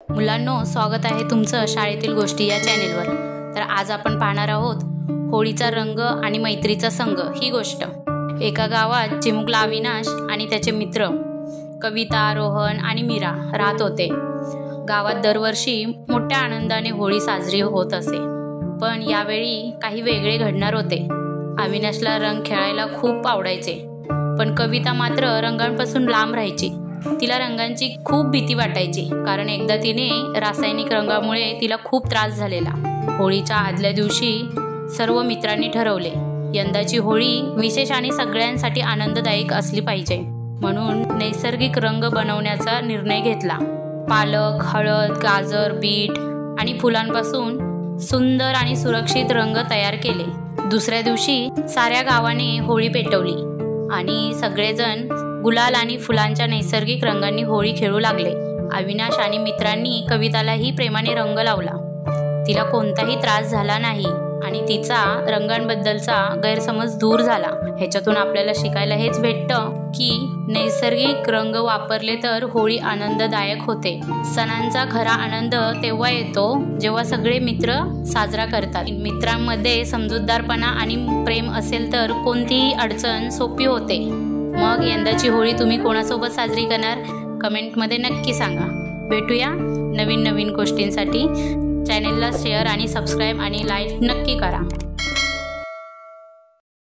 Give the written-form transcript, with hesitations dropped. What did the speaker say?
मुलांनो, स्वागत आहे तुमचं शाळेतील गोष्टी या चॅनेलवर। तर आज आपण पाहणार आहोत होळीचा रंग आणि मैत्रीचा संग ही गोष्ट। एका गावात चिमुकला अविनाश आणि त्याचे मित्र कविता, रोहन आणि मीरा राहत होते। गावात दरवर्षी मोठ्या आनंदाने होळी साजरी होत असे, पण यावेळी काही वेगळे घडणार होते। अविनाशला रंग खेळायला खूप आवडायचे, पण कविता मात्र रंगांपासून लांब राहायची। तिला रंगांची खूप भीती वाटायची, कारण एकदा तिने रासायनिक रंगामुळे तिला खूप त्रास झालेला। होळीच्या आदल्या दिवशी सर्व मित्रांनी ठरवले, यंदाची होळी विशेष आणि सगळ्यांसाठी आनंददायक असली पाहिजे, म्हणून नैसर्गिक रंग बनवण्याचा निर्णय घेतला। पालक, हळद, गाजर, बीट आणि फुलांपासून सुंदर आणि सुरक्षित रंग तयार केले। दुसऱ्या दिवशी साऱ्या गावाने होळी पेटवली आणि सगळेजण गुलाल आणि फुलांच्या नैसर्गिक रंगांनी होळी खेळू लागले। अविनाश आणि मित्रांनी कवितालाही प्रेमाने रंग लावला। तिला कोणताही त्रास झाला नाही आणि तिचा रंगांबद्दलचा गैरसमज दूर झाला। ह्याच्यातून आपल्याला शिकायला हेच भेटतं की नैसर्गिक रंग वापरले तर होळी आनंददायक होते। सणांचा खरा आनंद तेव्हा येतो जेव्हा सगळे मित्र साजरा करतात। मित्रांमध्ये समजूतदारपणा आणि प्रेम असेल तर कोणतीही अडचण सोपी होते। मग यंदाची होळी तुम्ही कोणासोबत साजरी करणार? कमेंटमध्ये नक्की सांगा। भेटूया नवीन गोष्टींसाठी। चॅनेलला शेअर आणि सबस्क्राईब आणि लाईक नक्की करा।